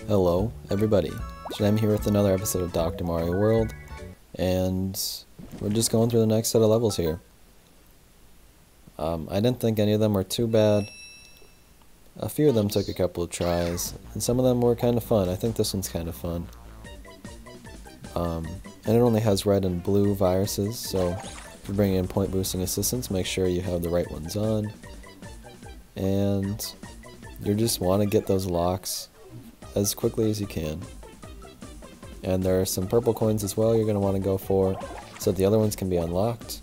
Hello, everybody. Today I'm here with another episode of Dr. Mario World, and we're just going through the next set of levels here. I didn't think any of them were too bad. A few of them took a couple of tries, and some of them were kind of fun. I think this one's kind of fun. And it only has red and blue viruses, so if you're bringing in point boosting assistance, make sure you have the right ones on. And you just want to get those locks as quickly as you can. And there are some purple coins as well you're going to want to go for, so the other ones can be unlocked.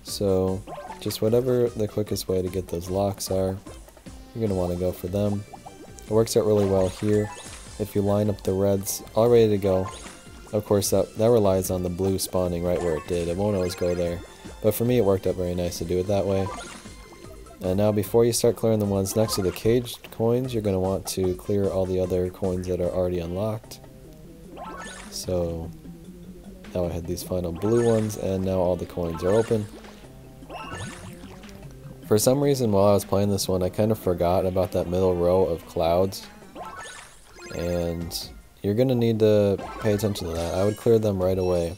So just whatever the quickest way to get those locks are, you're going to want to go for them. It works out really well here if you line up the reds all ready to go. Of course that relies on the blue spawning right where it did. It won't always go there, but for me it worked out very nice to do it that way. And now before you start clearing the ones next to the caged coins, you're going to want to clear all the other coins that are already unlocked. So now I had these final blue ones, and now all the coins are open. For some reason while I was playing this one, I kind of forgot about that middle row of clouds. And you're going to need to pay attention to that. I would clear them right away.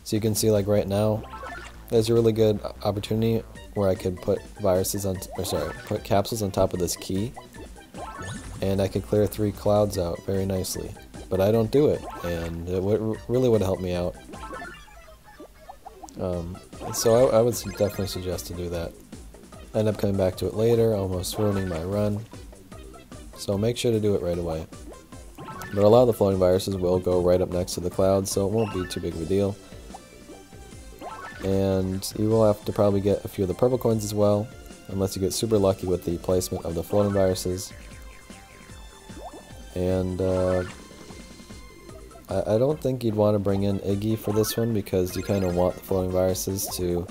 So you can see, like right now, there's a really good opportunity where I could put put capsules on top of this key, and I could clear 3 clouds out very nicely. But I don't do it, and it really would help me out. So I would definitely suggest to do that. I end up coming back to it later, almost ruining my run. So make sure to do it right away. But a lot of the floating viruses will go right up next to the clouds, so it won't be too big of a deal. And you will have to probably get a few of the purple coins as well, unless you get super lucky with the placement of the floating viruses. And I don't think you'd want to bring in Iggy for this one, because you kind of want the floating viruses to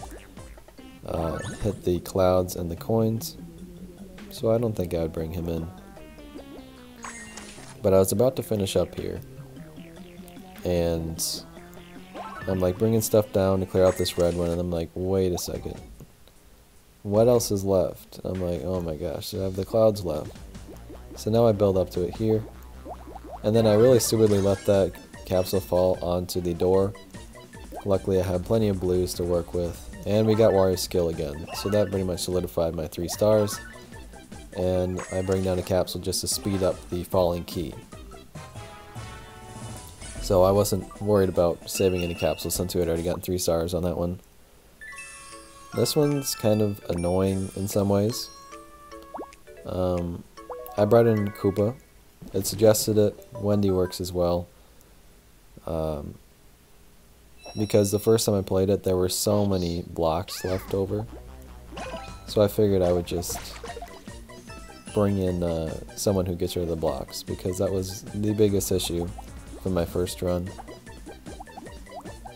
hit the clouds and the coins. So I don't think I would bring him in. But I was about to finish up here, and I'm like bringing stuff down to clear out this red one, and I'm like, wait a second, what else is left? I'm like, oh my gosh, I have the clouds left. So now I build up to it here, and then I really stupidly let that capsule fall onto the door. Luckily I had plenty of blues to work with, and we got Warrior skill again, so that pretty much solidified my 3 stars. And I bring down a capsule just to speed up the falling key. So I wasn't worried about saving any capsules since we had already gotten 3 stars on that one. This one's kind of annoying in some ways. I brought in Koopa. It suggested it. Wendy works as well. Because the first time I played it, there were so many blocks left over. So I figured I would just bring in someone who gets rid of the blocks, because that was the biggest issue from my first run.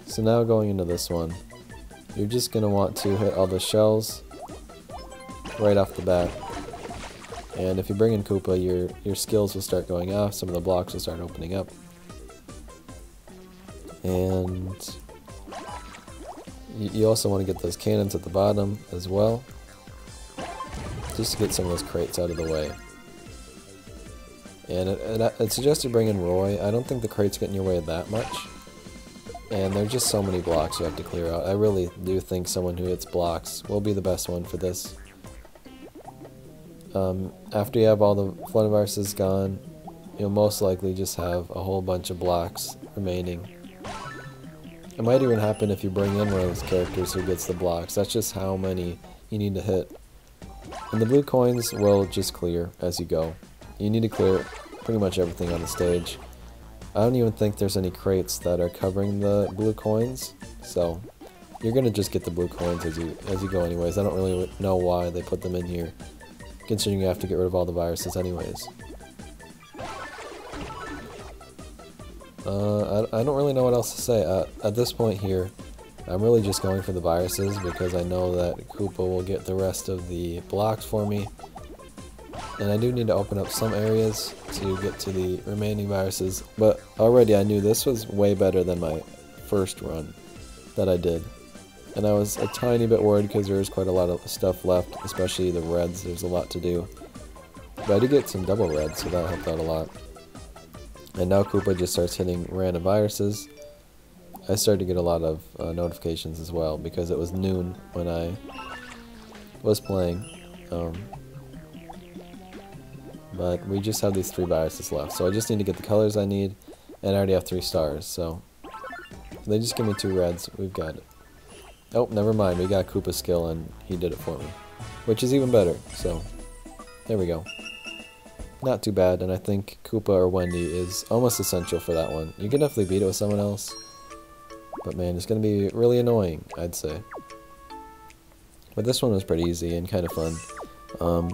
So now going into this one, you're just going to want to hit all the shells right off the bat. And if you bring in Koopa, your skills will start going off, some of the blocks will start opening up. And you also want to get those cannons at the bottom as well, just to get some of those crates out of the way. And it suggests you bring in Roy. I don't think the crates get in your way that much. And there's just so many blocks you have to clear out. I really do think someone who hits blocks will be the best one for this. After you have all the floating viruses gone, you'll most likely just have a whole bunch of blocks remaining. It might even happen if you bring in one of those characters who gets the blocks. That's just how many you need to hit. And the blue coins will just clear as you go. You need to clear pretty much everything on the stage. I don't even think there's any crates that are covering the blue coins, so you're gonna just get the blue coins as you go anyways. I don't really know why they put them in here, considering you have to get rid of all the viruses anyways. I don't really know what else to say. At this point here, I'm really just going for the viruses, because I know that Koopa will get the rest of the blocks for me. And I do need to open up some areas to get to the remaining viruses, but already I knew this was way better than my first run that I did. And I was a tiny bit worried because there was quite a lot of stuff left, especially the reds. There's a lot to do. But I did get some double red, so that helped out a lot. And now Koopa just starts hitting random viruses. I started to get a lot of notifications as well because it was noon when I was playing. But we just have these 3 viruses left, so I just need to get the colors I need, and I already have 3 stars, so they just give me 2 reds. We've got it. Oh, never mind, we got Koopa's skill and he did it for me, which is even better, so there we go. Not too bad, and I think Koopa or Wendy is almost essential for that one. You can definitely beat it with someone else, but man, it's going to be really annoying, I'd say. But this one was pretty easy and kind of fun.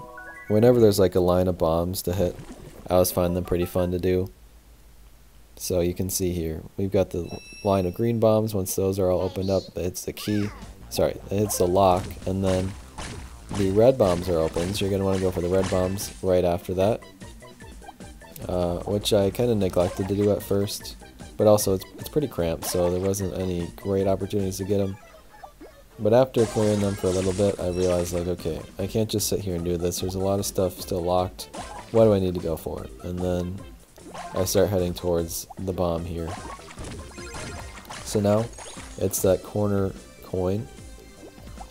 Whenever there's like a line of bombs to hit, I always find them pretty fun to do. So you can see here, we've got the line of green bombs. Once those are all opened up, it's the key. Sorry, it's the lock, and then the red bombs are open, so you're going to want to go for the red bombs right after that. Which I kind of neglected to do at first, but also it's pretty cramped, so there wasn't any great opportunities to get them. But after clearing them for a little bit, I realized, like, okay, I can't just sit here and do this. There's a lot of stuff still locked. What do I need to go for? And then I start heading towards the bomb here. So now, it's that corner coin,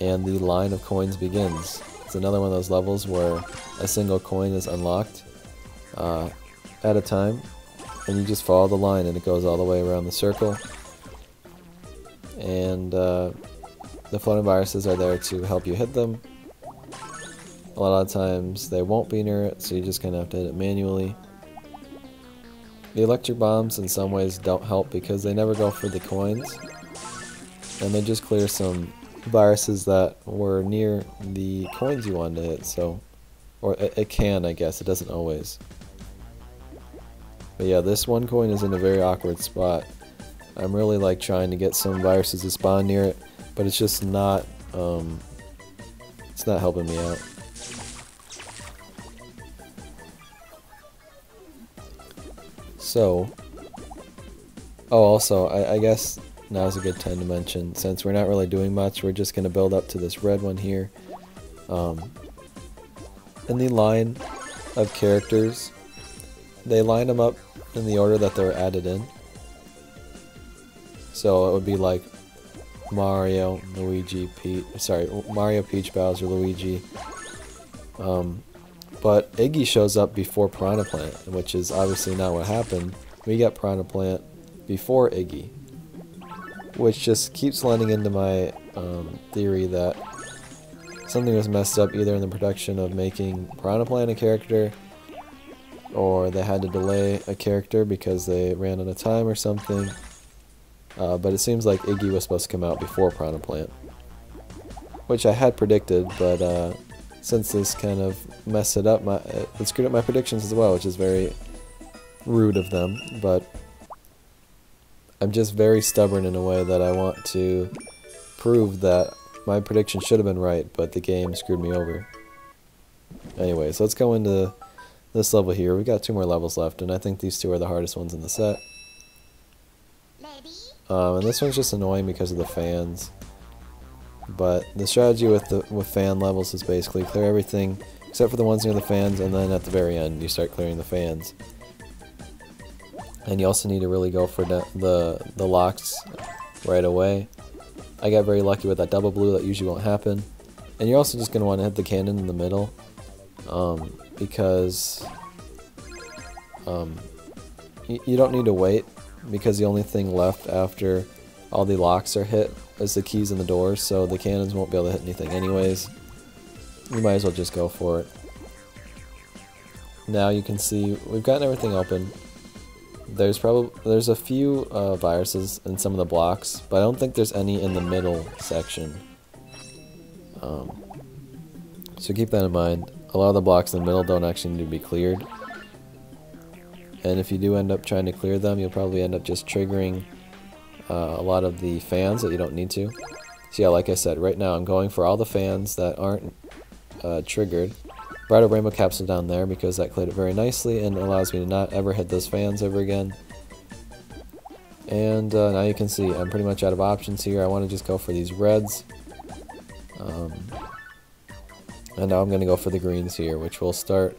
and the line of coins begins. It's another one of those levels where a single coin is unlocked at a time, and you just follow the line, and it goes all the way around the circle. And the floating viruses are there to help you hit them. A lot of times they won't be near it, so you just kind of have to hit it manually. The electric bombs in some ways don't help because they never go for the coins, and they just clear some viruses that were near the coins you wanted to hit, so, or it can, I guess, it doesn't always. But yeah, this one coin is in a very awkward spot. I'm really like trying to get some viruses to spawn near it, but it's just not, it's not helping me out. So, oh, also, I guess now's a good time to mention, since we're not really doing much, we're just going to build up to this red one here. In the line of characters, they line them up in the order that they're added in. So it would be like Mario, Luigi, Mario, Peach, Bowser, Luigi. But Iggy shows up before Piranha Plant, which is obviously not what happened. We got Piranha Plant before Iggy, which just keeps lending into my theory that something was messed up either in the production of making Piranha Plant a character, or they had to delay a character because they ran out of time or something. But it seems like Iggy was supposed to come out before Piranha Plant, which I had predicted, but since this kind of messed it up, it screwed up my predictions as well, which is very rude of them. But I'm just very stubborn in a way that I want to prove that my prediction should have been right, but the game screwed me over. Anyways, let's go into this level here. We've got 2 more levels left, and I think these 2 are the hardest ones in the set. And this one's just annoying because of the fans. But the strategy with fan levels is basically clear everything except for the ones near the fans, and then at the very end you start clearing the fans. And you also need to really go for the locks right away. I got very lucky with that double blue. That usually won't happen. And you're also just going to want to hit the cannon in the middle, because you don't need to wait, because the only thing left after all the locks are hit is the keys in the doors, so the cannons won't be able to hit anything anyways. You might as well just go for it. Now you can see we've gotten everything open. There's a few viruses in some of the blocks, but I don't think there's any in the middle section. So keep that in mind. A lot of the blocks in the middle don't actually need to be cleared. And if you do end up trying to clear them, you'll probably end up just triggering a lot of the fans that you don't need to. So yeah, like I said, right now I'm going for all the fans that aren't triggered. Brought a rainbow capsule down there because that cleared it very nicely and allows me to not ever hit those fans ever again. And now you can see I'm pretty much out of options here. I want to just go for these reds. And now I'm going to go for the greens here, which will start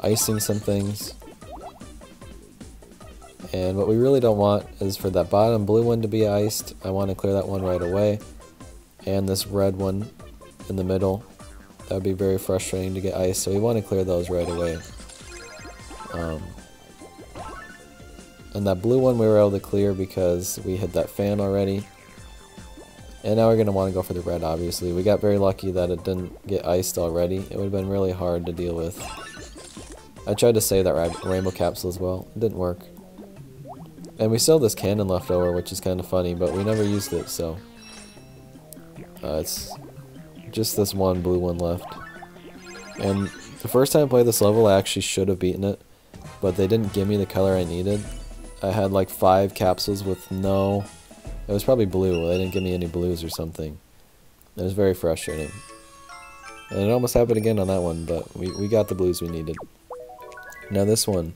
icing some things. And what we really don't want is for that bottom blue one to be iced. I want to clear that one right away. And this red one in the middle. That would be very frustrating to get iced, so we want to clear those right away. And that blue one we were able to clear because we hit that fan already. And now we're going to want to go for the red, obviously. We got very lucky that it didn't get iced already. It would have been really hard to deal with. I tried to save that rainbow capsule as well. It didn't work. And we still have this cannon left over, which is kind of funny, but we never used it, so... it's just this one blue one left. And the first time I played this level, I actually should have beaten it, but they didn't give me the color I needed. I had like 5 capsules with no... It was probably blue. They didn't give me any blues or something. It was very frustrating. And it almost happened again on that one, but we got the blues we needed. Now this one,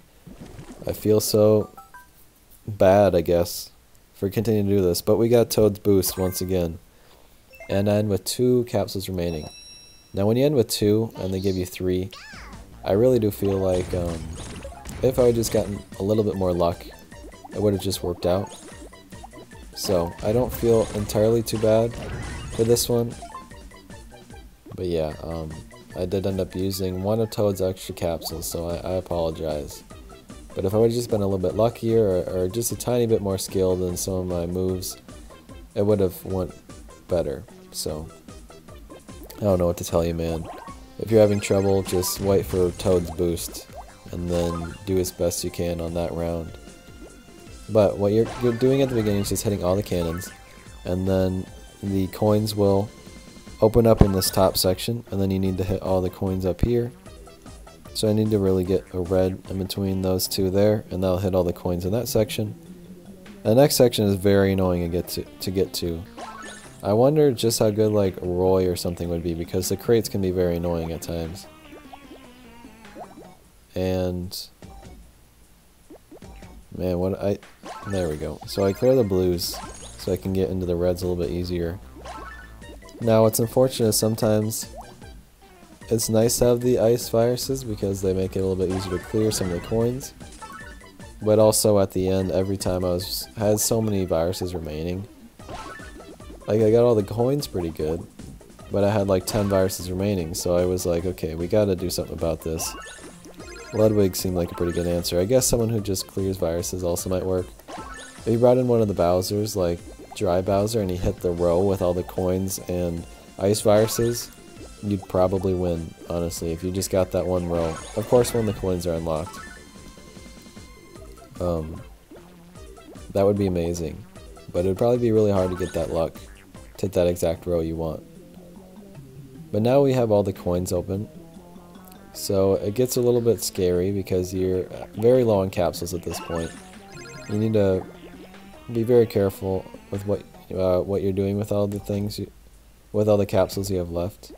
I feel so bad, I guess, for continuing to do this, but we got Toad's Boost once again. And I end with 2 capsules remaining. Now when you end with 2 and they give you 3, I really do feel like if I had just gotten a little bit more luck, it would have just worked out. So I don't feel entirely too bad for this one. But yeah, I did end up using one of Toad's extra capsules, so I apologize. But if I would have just been a little bit luckier or just a tiny bit more skilled in some of my moves, it would have went better. So I don't know what to tell you, man. If you're having trouble, just wait for Toad's Boost and then do as best you can on that round. But what you're doing at the beginning is just hitting all the cannons, and then the coins will open up in this top section, and then you need to hit all the coins up here. So I need to really get a red in between those two there, and that'll hit all the coins in that section. And the next section is very annoying to get to. I wonder just how good like Roy or something would be, because the crates can be very annoying at times. And man, there we go. So I clear the blues so I can get into the reds a little bit easier. Now what's unfortunate is sometimes it's nice to have the ice viruses because they make it a little bit easier to clear some of the coins. But also at the end, every time I had so many viruses remaining. Like I got all the coins pretty good, but I had like 10 viruses remaining, so I was like, okay, we gotta do something about this. Ludwig seemed like a pretty good answer. I guess someone who just clears viruses also might work. If you brought in one of the Bowsers, like Dry Bowser, and he hit the row with all the coins and ice viruses, you'd probably win, honestly, if you just got that one row. Of course, when the coins are unlocked. That would be amazing. But it would probably be really hard to get that luck to hit that exact row you want. But now we have all the coins open. So it gets a little bit scary because you're very low on capsules at this point. You need to be very careful with what you're doing with all the things, with all the capsules you have left.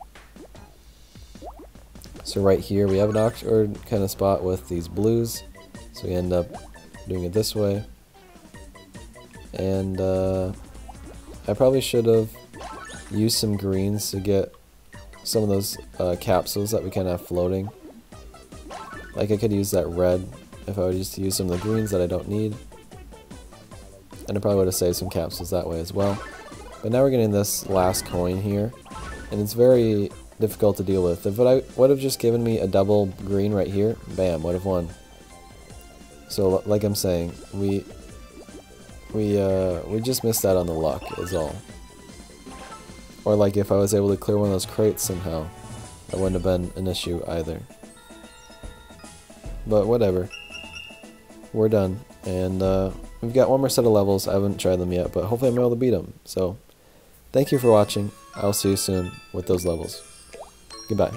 So right here we have an awkward kind of spot with these blues. So we end up doing it this way. And I probably should have used some greens to get some of those capsules that we kind of have floating. Like I could use that red if I would just use some of the greens that I don't need. And I probably would have saved some capsules that way as well. But now we're getting this last coin here, and it's very difficult to deal with. If I would have just given me a double green right here, bam, would have won. So like I'm saying, we just missed out on the luck is all. Or like if I was able to clear one of those crates somehow, that wouldn't have been an issue either. But whatever. We're done. And we've got one more set of levels. I haven't tried them yet, but hopefully I'm able to beat them. So, thank you for watching. I'll see you soon with those levels. Goodbye.